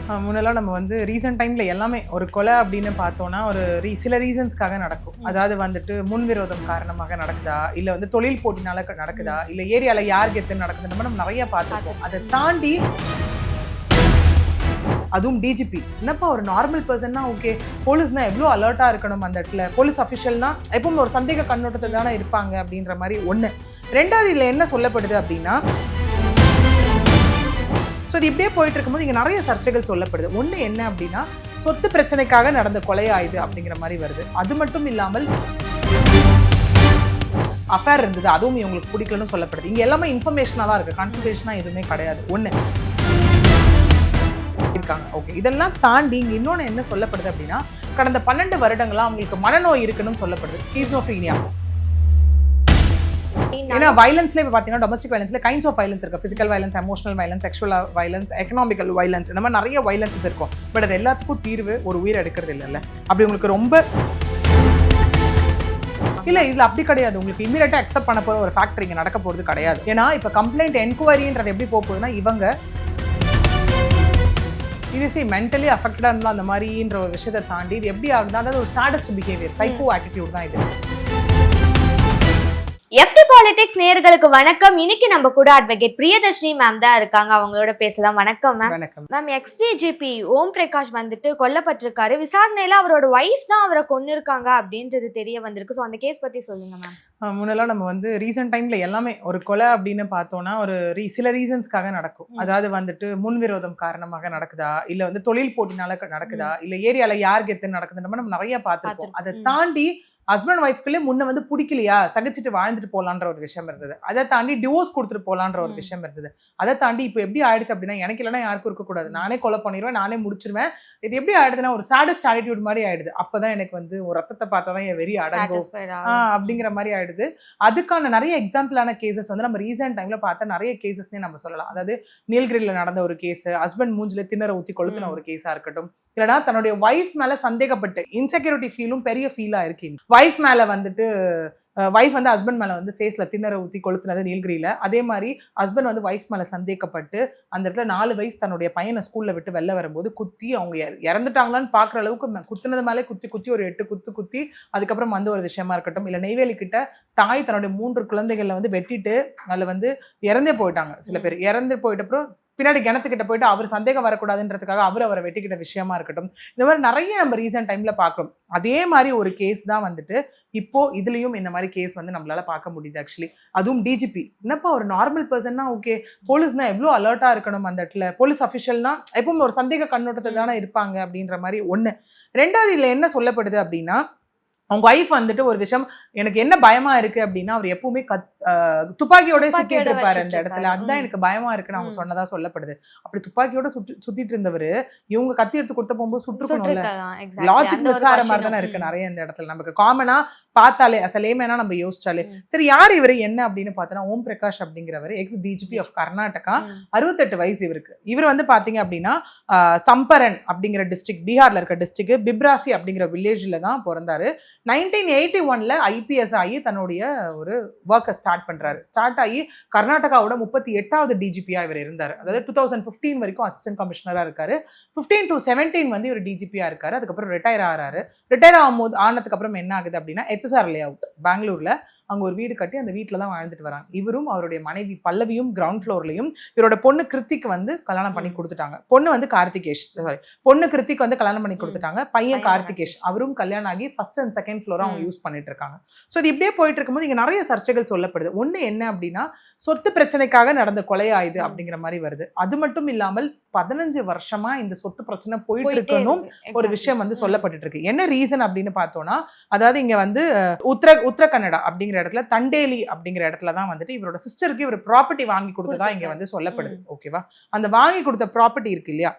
முன்னெல்லாம் நம்ம வந்து ரீசன்ட் டைம்ல எல்லாமே ஒரு கொலை அப்படின்னு பார்த்தோம்னா ஒரு சில ரீசன்ஸ்க்காக நடக்கும். அதாவது வந்துட்டு முன்விரோதம் காரணமாக நடக்குதா, இல்ல வந்து தொழில் போட்டினால நடக்குதா, இல்ல ஏரியால யார் கெத்து நடக்குது, நம்ம நிறைய பார்த்துருக்கோம். அதை தாண்டி அதுவும் டிஜிபி என்னப்பா ஒரு நார்மல் பர்சன்னா ஓகே, போலீஸ்னா எவ்வளோ அலர்ட்டா இருக்கணும், அந்த இடத்துல போலீஸ் அஃபிஷியல்னா எப்பவும் ஒரு சந்தேக கண்ணோட்டத்தை தானே இருப்பாங்க அப்படின்ற மாதிரி ஒன்று. ரெண்டாவது இதில் என்ன சொல்லப்படுது அப்படின்னா, ஸோ இது இப்படியே போயிட்டு இருக்கும்போது இங்கே நிறைய சர்ச்சைகள் சொல்லப்படுது. ஒன்று என்ன அப்படின்னா, சொத்து பிரச்சனைக்காக நடந்த கொலையாயுது அப்படிங்கிற மாதிரி வருது. அது மட்டும் இல்லாமல் அஃபேர் இருந்தது, அதுவும் இவங்களுக்கு பிடிக்கலன்னு சொல்லப்படுது. இங்கே எல்லாமே இன்ஃபர்மேஷனாக தான் இருக்குது, கன்ஃபர்மேஷனாக எதுவுமே கிடையாது. ஒன்று இருக்காங்க. ஓகே, இதெல்லாம் தாண்டி இங்கே இன்னொன்று என்ன சொல்லப்படுது அப்படின்னா, கடந்த 12 வருடங்களா அவங்களுக்கு மனநோய் இருக்குன்னு சொல்லப்படுது, ஸ்கிசோஃப்ரீனியா. ஏன்னா வயலன்ஸ்ல இப்போ பார்த்தீங்கன்னா டொமஸ்டிக் வயலன்ஸ்ல கைண்ட்ஸ் ஆஃப் வயலன்ஸ் இருக்கு. Physical violence, emotional violence, sexual violence, economical violence, இந்த மாதிரி நிறைய வயலன்சஸ் இருக்கும். பட் அது எல்லாத்துக்கும் தீர்வு ஒரு உயிர் எடுக்கிறது இல்லைல்ல. அப்படி உங்களுக்கு ரொம்ப இல்ல இதுல அப்படி கிடையாது. உங்களுக்கு இமீடியட்டா அக்செப்ட் பண்ண போற ஒரு ஃபேக்டர் இங்க நடக்க போறது கிடையாது. ஏன்னா இப்ப கம்ப்ளைண்ட் என்கொயரின்றது எப்படி போகுதுன்னா, இவங்க இது மென்டலி அஃபெக்டடா இருந்தா அந்த மாதிரின்ற ஒரு விஷயத்தை தாண்டி இது எப்படி ஆகுதுன்னா, அதாவது ஒரு சாடஸ்ட் பிஹேவியர், சைக்கோ ஆட்டிடியூட் தான் இது. FD பாலிடிக்ஸ் நேயர்களுக்கு வணக்கம். இன்னைக்கு நம்ம கூட அட்வொகேட் பிரியதர்ஷினி மேம் தான் இருக்காங்க, அவங்களோட பேசலாம். வணக்கம் மேம். வணக்கம் மேம். எக்ஸ்டிஜிபி ஓம் பிரகாஷ் வந்துட்டு கொல்லப்பட்டிருக்காரு. விசாரணையில அவரோட ஒய்ஃப் தான் அவரை கொன்னிருக்காங்க அப்படின்றது தெரிய வந்திருக்கு. ஸோ அந்த கேஸ் பத்தி சொல்லுங்க மேம். முன்னெல்லாம் நம்ம வந்து ரீசன்ட் டைம்ல எல்லாமே ஒரு கொலை அப்படின்னு பார்த்தோம்னா ஒரு சில ரீசன்ஸ்க்காக நடக்கும். அதாவது வந்துட்டு முன்விரோதம் காரணமாக நடக்குதா, இல்ல வந்து தொழில் போட்டினால நடக்குதா, இல்ல ஏரியால யார் கெத்து நடக்குது, நம்ம நிறைய பார்த்துருக்கோம். அதை தாண்டி ஹஸ்பண்ட் ஒய்ஃப்குள்ளே முன்ன வந்து பிடிக்கலையா, சகிச்சுட்டு வாழ்ந்துட்டு போகலான்ற ஒரு விஷயம் இருந்தது. அதை தாண்டி டிவோர்ஸ் கொடுத்துட்டு போகலான்ற ஒரு விஷயம் இருந்தது. அதை தாண்டி இப்போ எப்படி ஆயிடுச்சு அப்படின்னா, எனக்கு இல்லைன்னா யாருக்கும் இருக்கக்கூடாது, நானே கொலை பண்ணிடுவேன், நானே முடிச்சிருவேன். இது எப்படி ஆயிடுதுன்னா ஒரு சாடஸ்ட் ஆட்டிடியூட் மாதிரி ஆயிடுது. அப்போதான் எனக்கு வந்து ஒரு ரத்தத்தை பார்த்தா தான் என் வெறி அடங்கும் அப்படிங்கிற மாதிரி ஆயிடுது. அதுக்கான நிறைய எக்ஸாம்பிளான கேசஸ் வந்து நம்ம ரீசெண்ட் டைம்ல பார்த்தா நிறைய கேசஸ்னே நம்ம சொல்லலாம். அதாவது நீலகிரியில் நடந்த ஒரு கேஸ், ஹஸ்பண்ட் மூஞ்சில திணற ஊற்றி கொளுத்தின ஒரு கேஸா இருக்கட்டும், இல்லைனா தன்னுடைய ஒய்ஃப் மேல சந்தேகப்பட்டு இன்செக்யூரிட்டி ஃபீலும் பெரிய ஃபீலா இருக்கு. ஒய்ஃப் மேல வந்துட்டு ஒய்ஃப் வந்து ஹஸ்பண்ட் மேல வந்து ஃபேஸ்ல திணற ஊற்றி கொளுத்துனது நீலகிரியில. அதே மாதிரி ஹஸ்பண்ட் வந்து ஒய்ஃப் மேல சந்தேகப்பட்டு அந்த இடத்துல 4 வயசு தன்னுடைய பையனை ஸ்கூல்ல விட்டு வெளில வரும்போது குத்தி அவங்க இறந்துட்டாங்களான்னு பாக்குற அளவுக்கு குத்துனது மேலே குத்தி ஒரு 8 குத்தி அதுக்கப்புறம் வந்து ஒரு விஷயமா இருக்கட்டும், இல்ல நெய்வேலி கிட்ட தாய் தன்னுடைய 3 குழந்தைகளை வந்து வெட்டிட்டு அதுல வந்து இறந்தே போயிட்டாங்க. சில பேர் இறந்து போயிட்ட அப்புறம் பின்னாடி கிணத்துக்கிட்ட போயிட்டு அவர் சந்தேகம் வரக்கூடாதுன்றதுக்காக அவரை வெட்டிக்கிட்ட விஷயமா இருக்கட்டும். இந்த மாதிரி நிறைய நம்ம ரீசெண்ட் டைம்ல பார்க்கிறோம். அதே மாதிரி ஒரு கேஸ் தான் வந்துட்டு இப்போ இதுலயும் இந்த மாதிரி கேஸ் வந்து நம்மளால பார்க்க முடியுது ஆக்சுவலி. அதுவும் டிஜிபி என்னப்பா ஒரு நார்மல் பர்சன்னா ஓகே, போலீஸ்னா எவ்வளோ அலர்ட்டா இருக்கணும், அந்த இடத்துல போலீஸ் அஃபிஷியல்னா எப்பவும் ஒரு சந்தேக கண்ணோட்டத்தை தானே இருப்பாங்க அப்படின்ற மாதிரி ஒன்று. ரெண்டாவது இதுல என்ன சொல்லப்படுது அப்படின்னா, அவங்க ஒய்ஃப் வந்துட்டு ஒரு விஷயம் எனக்கு என்ன பயமா இருக்கு அப்படின்னா, அவர் எப்பவுமே துப்பாக்கியோட சுத்திட்டு இருப்பாரு அந்த இடத்துல, அதுதான் எனக்கு பயமா இருக்குன்னு அவங்க சொன்னதா சொல்லப்படுது. அப்படி துப்பாக்கியோட சுத்திட்டு இருந்தவர் இவங்க கத்தி எடுத்து கொடுத்த போகும்போது சுற்றுக்கணும்ல, லாஜிக் மிஸ் ஆகிற மாதிரி தானே இருக்கு நிறைய இந்த இடத்துல. நமக்கு காமனா பார்த்தாலே அசலேமேனா நம்ம யோசிச்சாலே சரி, யார் இவர் என்ன அப்படின்னு பார்த்தோன்னா, ஓம் பிரகாஷ் அப்படிங்கிறவர் எக்ஸ் டிஜிபி ஆஃப் கர்நாடகா, 68 வயசு இவருக்கு. இவர் வந்து பாத்தீங்க அப்படின்னா சம்பரன் அப்படிங்கிற டிஸ்ட்ரிக்ட், பீகார்ல இருக்க டிஸ்ட்ரிக்ட் பிப்ராசி அப்படிங்கிற வில்லேஜ்ல தான் பிறந்தாரு. 1981ல ஐபிஎஸ் ஆகி தன்னுடைய ஒரு ஒர்க்கை ஸ்டார்ட் பண்றாரு. ஸ்டார்ட் ஆகி கர்நாடகாவோட 38வது டிஜிபியா இவர் இருந்தார். அதாவது 2015 வரைக்கும் அசிஸ்டன்ட் கமிஷனரா இருக்காரு. 15 to 17 வந்து இவர் டிஜிபியா இருக்காரு. அதுக்கப்புறம் ரிட்டையர் ஆகிறாரு. ரிட்டையர் ஆனதுக்கு அப்புறம் என்ன ஆகுது அப்படின்னா, HSR லே அவுட் பெங்களூர்ல அங்க ஒரு வீடு கட்டி அந்த வீட்டுல தான் வாழ்ந்துட்டு வராங்க. இவரும் அவருடைய மனைவி பல்லவியும் கிரவுண்ட் ஃப்ளோர்லயும், இவரோட பொண்ணு கிருத்திக் வந்து கல்யாணம் பண்ணி கொடுத்துட்டாங்க. பொண்ணு வந்து கார்த்திகேஷ், பொண்ணு கிருத்திக் வந்து கல்யாணம் பண்ணி கொடுத்துட்டாங்க. பையன் கார்த்திகேஷ், அவரும் கல்யாணம் ஆகி ஃபர்ஸ்ட் அண்ட் செகண்ட் ஃப்ளோரா அவங்க யூஸ் பண்ணிட்டு இருக்காங்க. ஸோ இது இப்படியே போயிட்டு இருக்கும்போது இங்க நிறைய சர்ச்சைகள் சொல்லப்படுது. ஒண்ணு என்ன அப்படின்னா, சொத்து பிரச்சனைக்காக நடந்த கொலையாயுது அப்படிங்கிற மாதிரி வருது. அது மட்டும் இல்லாமல் 15 வருஷமா இந்த சொத்து பிரச்சனை போயிட்டு இருக்கணும் ஒரு விஷயம் வந்து சொல்லப்பட்டு இருக்கு. என்ன ரீசன் அப்படின்னு பார்த்தோம்னா, அதாவது இங்க வந்து உத்தரகன்னடா அப்படிங்கிற இடத்துல தண்டேலி அப்படிங்கிற இடத்துல தான் வந்துட்டு இவரோட சிஸ்டருக்கு இவர் ப்ராப்பர்ட்டி வாங்கி கொடுத்ததா இங்க வந்து சொல்லப்படுது. ஓகேவா, அந்த வாங்கி கொடுத்த ப்ராப்பர்ட்டி இருக்கு இல்லையா,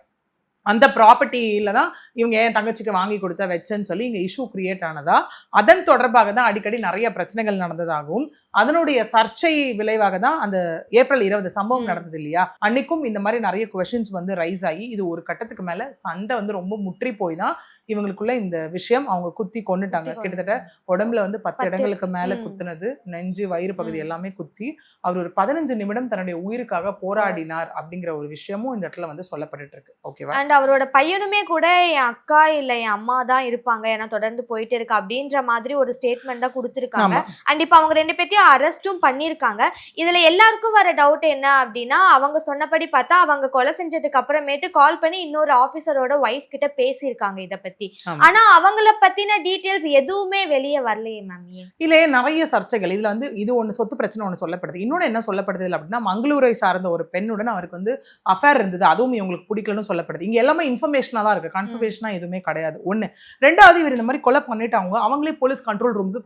அந்த ப்ராப்பர்ட்டியில தான் இவங்க என் தங்கச்சிக்கு வாங்கி கொடுத்த வச்சேன்னு சொல்லி இங்கே இஷ்யூ கிரியேட் ஆனதா, அதன் தொடர்பாக தான் அடிக்கடி நிறைய பிரச்சனைகள் நடந்ததாகவும், அதனுடைய சர்ச்சை விளைவாக தான் அந்த ஏப்ரல் 20 சம்பவம் நடந்தது இல்லையா, அன்னைக்கும் இந்த மாதிரி நிறைய கொஸ்டின்ஸ் வந்து ரைஸ் ஆகி இது ஒரு கட்டத்துக்கு மேல சண்டை வந்து ரொம்ப முற்றி போய் தான் இவங்களுக்குள்ள இந்த விஷயம் அவங்க குத்தி கொண்டுட்டாங்க. கிட்டத்தட்ட உடம்புல வந்து 10 இடங்களுக்கு மேல குத்துனது, நெஞ்சு வயிறு பகுதி எல்லாமே குத்தி அவர் ஒரு 15 நிமிடம் தன்னுடைய உயிருக்காக போராடினார் அப்படிங்கிற ஒரு விஷயமும் இந்த இடத்துல வந்து சொல்லப்பட்டு இருக்கு. ஓகேவா, அவரோட பையனுமே கூட என் அக்கா இல்ல என் அம்மா தான் இருப்பாங்க, ஏன்னா தொடர்ந்து போயிட்டே இருக்கு அப்படின்ற மாதிரி ஒரு ஸ்டேட்மெண்ட் தான் கொடுத்துருக்காங்க. அண்ட் இப்போ அவங்க 2 பேத்தையும் அரெஸ்டும் பண்ணியிருக்காங்க. இதுல எல்லாருக்கும் வர டவுட் என்ன அப்படின்னா, அவங்க சொன்னபடி பார்த்தா அவங்க கொலை செஞ்சதுக்கு அப்புறமேட்டு கால் பண்ணி இன்னொரு ஆபீசரோட ஒய்ஃப் கிட்ட பேசியிருக்காங்க இத பத்தி. ஆனா அவங்கள பத்தின டீடைல்ஸ் எதுவுமே வெளியே வரலையே மேம். இல்ல நிறைய சர்ச்சைகள் இதுல வந்து இது ஒண்ணு சொத்து பிரச்சனை ஒண்ணு சொல்லப்படுது. இன்னொன்னு என்ன சொல்லப்படுது அப்படின்னா, மங்களூரை சார்ந்த ஒரு பெண்ணுடன் அவருக்கு வந்து அஃபேர் இருந்தது, அதுவும் இவங்களுக்கு பிடிக்கலன்னு சொல்லப்படுது. இங்க எல்லாமே இன்ஃபர்மேஷனா தான் இருக்கு, கன்ஃபர்மேஷனா எதுவுமே கிடையாது. ஒண்ணு. ரெண்டாவது, இவர் இந்த மாதிரி கொலை பண்ணிட்டாங்க, அவங்களே போலீஸ் கண்ட்ரோல் ரூமுக்கு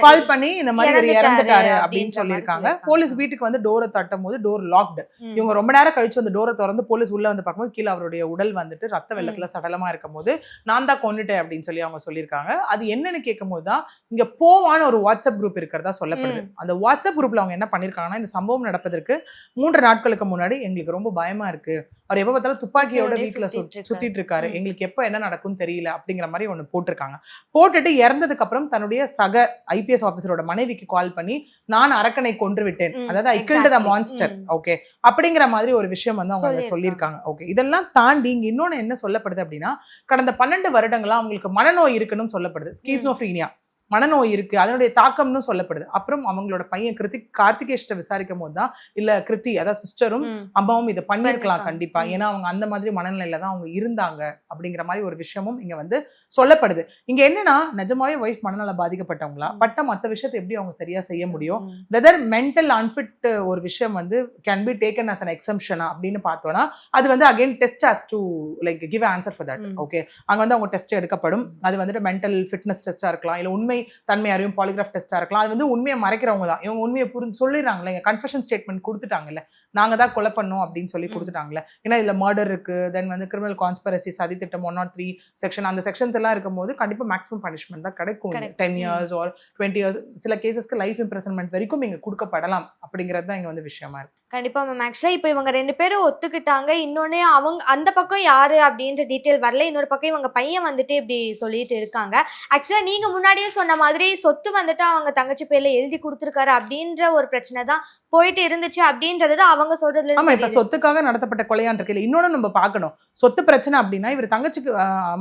கால் பண்ணி இந்த மாதிரி இவர் இறந்துட்டாரு அப்படின்னு சொல்லியிருக்காங்க. போலீஸ் வீட்டுக்கு வந்து டோரை தட்டும் போது டோர் லாக்டு. இவங்க ரொம்ப நேரம் கழிச்சு வந்து டோரை திறந்து போலீஸ் உள்ள வந்து பார்க்கும்போது கீழே அவருடைய உடல் வந்துட்டு ரத்த வெள்ளத்துல சடலமா இருக்கும் போது நான் தான் கொன்னுட்டேன் அப்படின்னு சொல்லி அவங்க சொல்லியிருக்காங்க. அது என்னன்னு கேட்கும் போதுதான் இங்க போவான ஒரு வாட்ஸ்அப் குரூப் இருக்கிறதா சொல்லப்படுது. அந்த வாட்ஸ்அப் குரூப்ல அவங்க என்ன பண்ணிருக்காங்கன்னா, இந்த சம்பவம் நடப்பதற்கு 3 நாட்களுக்கு முன்னாடி எங்களுக்கு ரொம்ப பயமா இருக்கு, அவர் எப்ப பார்த்தாலும் துப்பாக்கியோட வீட்டுல சுத்திட்டு இருக்காரு, எங்களுக்கு எப்ப என்ன நடக்கும்னு தெரியல அப்படிங்கிற மாதிரி ஒண்ணு போட்டிருக்காங்க. போட்டுட்டு இறந்ததுக்கு அப்புறம் தன்னுடைய சக ஐபிஎஸ் ஆபீசரோட மனைவிக்கு கால் பண்ணி நான் அரக்கனை கொன்று விட்டேன், அதாவது ஐ கில்ட் தி மான்ஸ்டர், ஓகே, அப்படிங்கிற மாதிரி ஒரு விஷயம் வந்து அவங்க சொல்லியிருக்காங்க. ஓகே, இதெல்லாம் தாண்டி இங்க இன்னொன்னு என்ன சொல்லப்படுது அப்படின்னா, கடந்த 12 வருடங்களா அவங்களுக்கு மனநோய் இருக்குன்னு சொல்லப்படுது, ஸ்கிசோஃப்ரீனியா மனநோய் இருக்கு, அதனுடைய தாக்கம்னு சொல்லப்படுது. அப்புறம் அவங்களோட பையன் கார்த்திகேஷ்ட விசாரிக்கும் போதுதான் இல்ல கிருத்தி, அதாவது சிஸ்டரும் அம்மாவும் இதை பண்ணிருக்கலாம் கண்டிப்பா, ஏன்னா அவங்க அந்த மாதிரி மனநிலையில தான் அவங்க இருந்தாங்க அப்படிங்கிற மாதிரி ஒரு விஷயமும் இங்க வந்து சொல்லப்படுது. இங்க என்னன்னா, நிஜமாவே வைஃப் மனநல பாதிக்கப்பட்டவங்களா, பட்ட மற்ற விஷயத்தை எப்படி அவங்க சரியா செய்ய முடியும், வெதர் மென்டல் அன்ஃபிட் ஒரு விஷயம் வந்து can be taken as an எக்ஸம்ஷனா அப்படின்னு பார்த்தோம்னா, அது வந்து again test has to like give answer for that. Okay, அங்க வந்து அவங்க டெஸ்ட் எடுக்கப்படும். அது வந்துட்டு மென்டல் ஃபிட்னஸ் டெஸ்டா இருக்கலாம், இல்ல உண்மை தன்மை அறியும் பாலிகிராஃப் டெஸ்டா இருக்கலாம். அது வந்து உண்மையை மறைக்கிறவங்க தான், இவங்க உண்மையை புரிஞ்சு சொல்லிடுறாங்களே, கன்ஃபெஷன் ஸ்டேட்மெண்ட் கொடுத்துட்டாங்கல்ல, நாங்க தான் கொலை பண்ணோம் அப்படின்னு சொல்லி கொடுத்துட்டாங்கல்ல. ஏன்னா இதுல மர்டர் இருக்கு, தென் வந்து கிரிமினல் கான்ஸ்பிரசி, சதி திட்டம் 103 செக்ஷன், அந்த செக்ஷன்ஸ் எல்லாம் இருக்கும்போது கண்டிப்பா மேக்ஸிமம் பனிஷ்மெண்ட் தான் கிடைக்கும். 10 years or 20 years, சில கேசஸ்க்கு லைஃப் இம்ப்ரெசன்மெண்ட் வரைக்கும் இங்க கொடுக்கப்படலாம் அப்படிங்கிறது தான் இங்க வந்து விஷயமா இருக்கு. கண்டிப்பா மேம். ஆக்சுவலா இப்போ இவங்க 2 பேரும் ஒத்துக்கிட்டாங்க. இன்னொன்னு அவங்க அந்த பக்கம் யாரு அப்படின்ற டீட்டெயில் வரல. இன்னொரு பக்கம் இவங்க பையன் வந்துட்டு இப்படி சொல்லிட்டு இருக்காங்க. ஆக்சுவலா நீங்க முன்னாடியே சொன்ன மாதிரி சொத்து வந்துட்டு அவங்க தங்கச்சி பேர்ல எழுதி கொடுத்துருக்காரு அப்படின்ற ஒரு பிரச்சனை தான் போயிட்டு இருந்துச்சு அப்படின்றது தான் அவங்க சொல்றதுல. ஆமா, இப்ப சொத்துக்காக நடத்தப்பட்ட கொலையான் இருக்கு. இன்னொன்னு நம்ம பார்க்கணும், சொத்து பிரச்சனை அப்படின்னா இவர் தங்கச்சிக்கு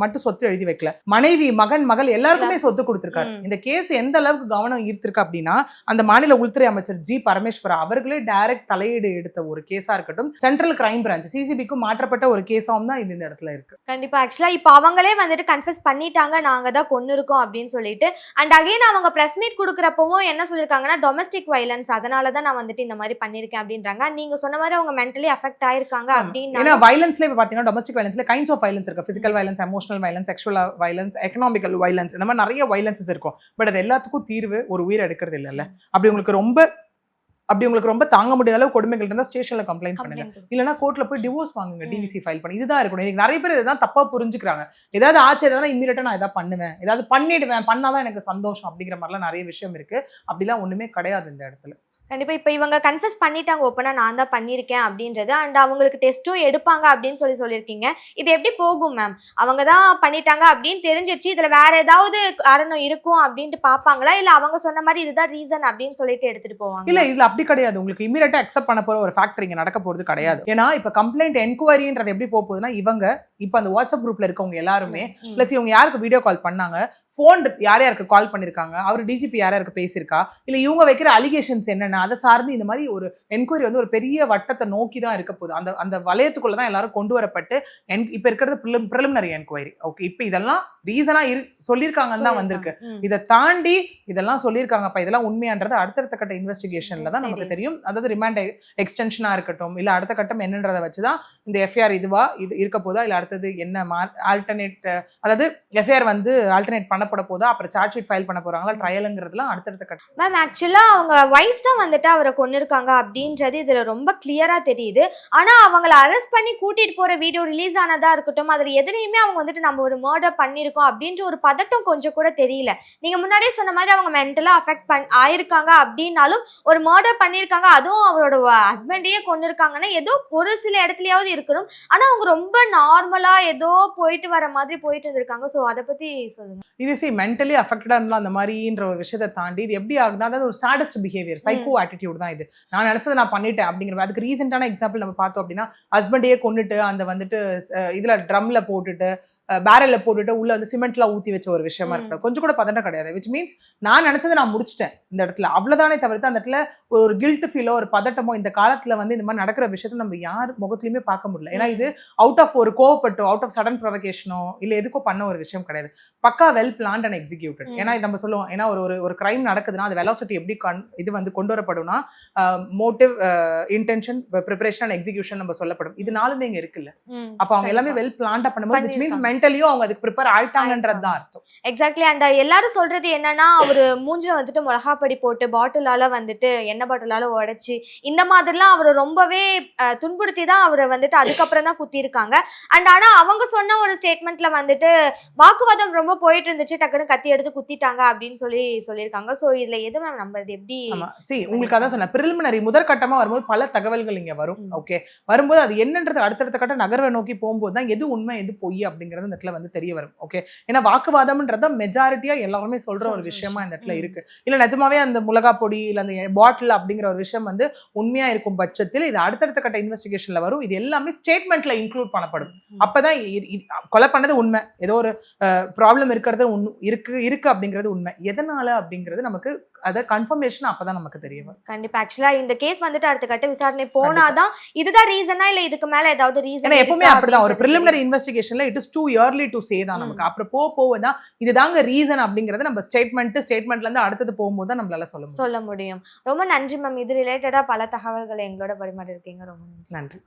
மட்டும் சொத்து எழுதி வைக்கல, மனைவி, மகன், மகள் எல்லாருக்குமே சொத்து கொடுத்திருக்காரு. இந்த கேஸ் எந்த அளவுக்கு கவனம் ஈர்த்திருக்கு அப்படின்னா, அந்த மாநில உள்துறை அமைச்சர் ஜி பரமேஸ்வரா அவர்களே டைரக்ட் தலையீடு எடுத்த ஒரு கேஸா இருக்கட்டும், சென்ட்ரல் கிரைம் பிரான்ச் சிசிபிக்கு மாற்றப்பட்ட ஒரு கேஸாவும் தான் இந்த இடத்துல இருக்கு. கண்டிப்பா. ஆக்சுவலா இப்போ அவங்களே வந்துட்டு கன்ஃபெஸ் பண்ணிட்டாங்க, நாங்க தான் கொன்னிருக்கோம் அப்படின்னு சொல்லிட்டு. அண்ட் அகைன் அவங்க பிரஸ் மீட் கொடுக்குறப்பவும் என்ன சொல்லிருக்காங்கன்னா, டொமஸ்டிக் வயலன்ஸ், அதனால தான் நான் வந்துட்டு இந்த மாதிரி பண்ணிருக்கேன் அப்படின்றாங்க. நீங்க சொன்ன மாதிரி அவங்க மென்டலி அஃபெக்ட் ஆயிருக்காங்க அப்படின்னு. ஏன்னா வயலன்ஸ்ல இப்ப பாத்தீங்கன்னா டொமஸ்டிக் வயலன்ஸ்ல கைண்ட்ஸ் ஆஃப் வயலன்ஸ் இருக்கு, physical violence, emotional violence, sexual violence, economical violence, இந்த மாதிரி நிறைய வயலன்சஸ் இருக்கும். பட் அது எல்லாத்துக்கும் தீர்வு ஒரு உயிர் எடுக்கிறது இல்லைல்ல. அப்படி உங்களுக்கு ரொம்ப தாங்க முடியாத அளவு கொடுமைகள் இருந்தா ஸ்டேஷன்ல கம்ப்ளைண்ட் பண்ணுங்க, இல்லனா கோர்ட்ல போய் டிவோர்ஸ் வாங்குங்க, டிவிசி ஃபைல் பண்ணி. இதுதான் இருக்கணும். இன்னைக்கு நிறைய பேர் இதான் தப்பா புரிஞ்சுக்கிறாங்க. ஏதாவது ஆச்சு ஏதாவது இம்மீடியட்டா நான் ஏதாவது பண்ணுவேன், ஏதாவது பண்ணிடுவேன், பண்ணாதான் எனக்கு சந்தோஷம் அப்படிங்கிற மாதிரிலாம் நிறைய விஷயம் இருக்கு. அப்படிலாம் ஒண்ணுமே கிடையாது இந்த இடத்துல. கண்டிப்பா. இப்போ இவங்க கன்ஃபெஸ் பண்ணிட்டாங்க ஓப்பனா, நான் தான் பண்ணியிருக்கேன் அப்படின்றது. அண்ட் அவங்களுக்கு டெஸ்ட்டும் எடுப்பாங்க அப்படின்னு சொல்லியிருக்கீங்க. இது எப்படி போகும் மேம்? அவங்க தான் பண்ணிட்டாங்க அப்படின்னு தெரிஞ்சிருச்சு, இதுல வேற ஏதாவது காரணம் இருக்கும் அப்படின்ட்டு பார்ப்பாங்களா, இல்ல அவங்க சொன்ன மாதிரி இதுதான் ரீசன் அப்படின்னு சொல்லிட்டு எடுத்துட்டு போவாங்க? இல்ல, இதுல அப்படி கிடையாது. உங்களுக்கு இமீடியட்டா அக்செப்ட் பண்ண போற ஒரு ஃபேக்டர் இங்க நடக்க போறது கிடையாது. ஏன்னா இப்ப கம்ப்ளைண்ட் என்கொயரின்றது எப்படி போகுதுன்னா, இவங்க இப்ப அந்த வாட்ஸ்அப் குரூப்ல இருக்கவங்க எல்லாருமே பிளஸ் இவங்க யாருக்கு வீடியோ கால் பண்ணாங்க, போன் யாருக்கு கால் பண்ணிருக்காங்க, அவர் டிஜிபி யாருக்கு பேசியிருக்கா, இல்ல இவங்க வைக்கிற அலிகேஷன்ஸ் என்னென்ன, அதை சார்ந்து இந்த மாதிரி ஒரு என்கொயரி வந்து ஒரு பெரிய வட்டத்தை நோக்கி தான் இருக்க போகுது. அந்த வலயத்துக்குள்ளதான் எல்லாரும் கொண்டு வரப்பட்டு இப்ப இருக்கிறது பிரிலிமினரி என்கொயரி. ஓகே, இப்ப இதெல்லாம் ரீசனா சொல்லியிருக்காங்கன்னு தான் வந்திருக்கு. இதை தாண்டி இதெல்லாம் சொல்லியிருக்காங்க, அப்ப இதெல்லாம் உண்மையான்றது அடுத்தடுத்த கட்ட இன்வெஸ்டிகேஷன்ல தான் நமக்கு தெரியும். அதாவது ரிமாண்ட் எக்ஸ்டென்ஷனா இருக்கட்டும், இல்ல அடுத்த கட்டம் என்னன்றதை வச்சுதான் இந்த எஃப்ஐஆர் இதுவா இது இருக்க போதா, இல்ல அடுத்தது என்ன ஆல்டர்னேட், அதாவது எஃப்ஐஆர் வந்து ஆல்டர்னேட் பண்ணப்பட போதா, அப்புறம் சார்ஜ் ஷீட் ஃபைல் பண்ண போறாங்களா, ட்ரையலுங்கிறதுலாம் அடுத்தடுத்த கட்டம். மேம் ஆக்சுவலா அவங்க வைஃப் தான் வந்துட்டு அவரை கொன்னிருக்காங்க அப்படின்றது இதுல ரொம்ப கிளியரா தெரியுது. ஆனா அவங்கள அரெஸ்ட் பண்ணி கூட்டிட்டு போற வீடியோ ரிலீஸ் ஆனதா இருக்கட்டும், அதுல எதுலையுமே அவங்க வந்துட்டு நம்ம ஒரு மர்டர் பண்ணிருக்கோம் அப்படின்ற ஒரு பதட்டம் கொஞ்சம் கூட தெரியல. நீங்க முன்னாடியே சொன்ன மாதிரி அவங்க மென்டலா அஃபெக்ட் ஆயிருக்காங்க அப்படின்னாலும் ஒரு மர்டர் பண்ணிருக்காங்க, அதுவும் அவரோட ஹஸ்பண்டையே கொன்னிருக்காங்கன்னா ஏதோ ஒரு சில இடத்துலயாவது இருக்கணும். ஆனா அவங்க ரொம்ப நார்மலா ஏதோ போயிட்டு வர மாதிரி போயிட்டு இருந்திருக்காங்க. சோ அதை பத்தி சொல்லுங்க. இது ஆப்வியஸ்லி மென்டலி அஃபெக்டடா இருந்தாலும் அந்த மாதிரின்ற ஒரு விஷயத்தை தாண்டி இது எப்படி ஆகுதுன்னா அதாவது ஒரு சாடஸ்ட் பிஹேவியர் சைக்கோ ஆட்டிடியூட் தான் இது. நான் நினைச்சதை நான் பண்ணிட்டேன் அப்படிங்கிற அதுக்கு ரீசெண்டான எக்ஸாம்பிள் நம்ம பார்த்தோம் அப்படின்னா ஹஸ்பண்டையே கொண்டுட்டு அந்த வந்துட்டு இதுல ட்ரம்ல போட்டுட்டு பேரல்ல போட்டுட்டு உள்ள வந்து சிமெண்ட்லாம் ஊத்தி வச்ச ஒரு விஷயமா இருக்கட்டும், கொஞ்சம் கூட பதட்டம் கிடையாது. விச் மீன்ஸ் நான் நினைச்சதை நான் முடிச்சிட்டேன் இந்த இடத்துல, அவ்வளவுதானே தவிர்த்து அந்த இடத்துல ஒரு கில்ட் ஃபீலோ ஒரு பதட்டமோ இந்த காலத்துல வந்து இந்த மாதிரி நடக்கிற விஷயத்த நம்ம யார் முகத்துலயுமே பார்க்க முடியல. ஏன்னா இது அவுட் ஆஃப் ஒரு கோவப்பட்டோ அவுட் ஆஃப் சடன் ப்ரொவகேஷனோ இல்ல எதுக்கோ பண்ண ஒரு விஷயம் கிடையாது. பக்கா வெல் பிளான்ட் அண்ட் எக்ஸிக்யூட்டட். ஏன்னா இது நம்ம சொல்லுவோம், ஏன்னா ஒரு கிரைம் நடக்குதுன்னா அது வெலாசிட்டி எப்படி இது வந்து கொண்டு வரப்படும்னா motive, intention, preparation and execution நம்ம சொல்லப்படும். இது நாலுமே இங்க இருக்குல்ல. அப்ப அவங்க எல்லாமே வெல் பிளான்டா பண்ணும்போது which means மென்டலியும் அவங்க அதுக்கு ப்ரிப்பேர் ஆயிட்டாங்கன்றது தான் அர்த்தம். எக்ஸாக்ட்லி. அண்ட் எல்லாரும் சொல்றது என்னன்னா அவரு மூஞ்சில வந்துட்டு மிளகாப்பொடி போட்டு பாட்டிலால வந்துட்டு எண்ணெய் பாட்டிலால உடைச்சு இந்த மாதிரிலாம் அவரை ரொம்பவே துன்புறுத்தி தான் அவரை வந்துட்டு அதுக்கப்புறம் தான் குத்தி இருக்காங்க. அண்ட் ஆனா அவங்க சொன்ன ஒரு ஸ்டேட்மெண்ட்ல வந்துட்டு வாக்குவாதம் ரொம்ப போயிட்டு இருந்துச்சு, டக்குன்னு கத்தி எடுத்து குத்திட்டாங்க அப்படின்னு சொல்லியிருக்காங்க. ஸோ இதுல எது மேம் நம்புறது எப்படி? உங்களுக்கு அதான் சொன்ன பிரிலிமினரி முதற்கட்டமா வரும்போது பல தகவல்கள் இங்க வரும். ஓகே, வரும்போது அது என்னன்றது அடுத்தடுத்த கட்ட நகர்வை நோக்கி போகும்போது தான் எது உண்மை எது பொய் அப்படிங்கிறது இந்த இடத்துல வந்து தெரிய வரும். ஓகே, ஏன்னா வாக்குவாதம்ன்றத மெஜாரிட்டியா எல்லாருமே சொல்ற ஒரு விஷயமா இந்த இடத்துல இருக்கு. இல்ல நிஜமாவே அந்த மிளகா பொடி இல்ல அந்த பாட்டில் அப்படிங்கிற ஒரு விஷயம் வந்து உண்மையா இருக்கும் பட்சத்தில் இது அடுத்தடுத்த கட்ட இன்வெஸ்டிகேஷன்ல வரும். இது எல்லாமே ஸ்டேட்மெண்ட்ல இன்க்ளூட் பண்ணப்படும். அப்பதான் கொலை பண்ணது உண்மை, ஏதோ ஒரு ப்ராப்ளம் இருக்கிறது இருக்கு அப்படிங்கிறது உண்மை, எதனால அப்படிங்கிறது நமக்கு அத கன்ஃபர்மேஷன் அப்பதான் நமக்கு தெரிய வரும். கண்டிப்பா. ஆக்சுவலா இந்த கேஸ் வந்துட்டு அடுத்த கட்ட விசாரணை போனாதான் இதுதான் ரீசனா இல்ல இதுக்கு மேல ஏதாவது ரீசன்? ஏன்னா எப்பவுமே அப்படிதான் ஒரு preliminary investigationல it is too early to say தான் நமக்கு. அப்புறம் போவதான் இதுதாங்க ரீசன் அப்படிங்கறது நம்ம ஸ்டேட்மெண்ட்ல இருந்து அடுத்தது போகும்போது தான் நம்மளால சொல்ல முடியும். ரொம்ப நன்றி மேம். இது ரிலேட்டடா பல தகவல்களை எங்களோட பரிமாறி இருக்கீங்க. ரொம்ப நன்றி.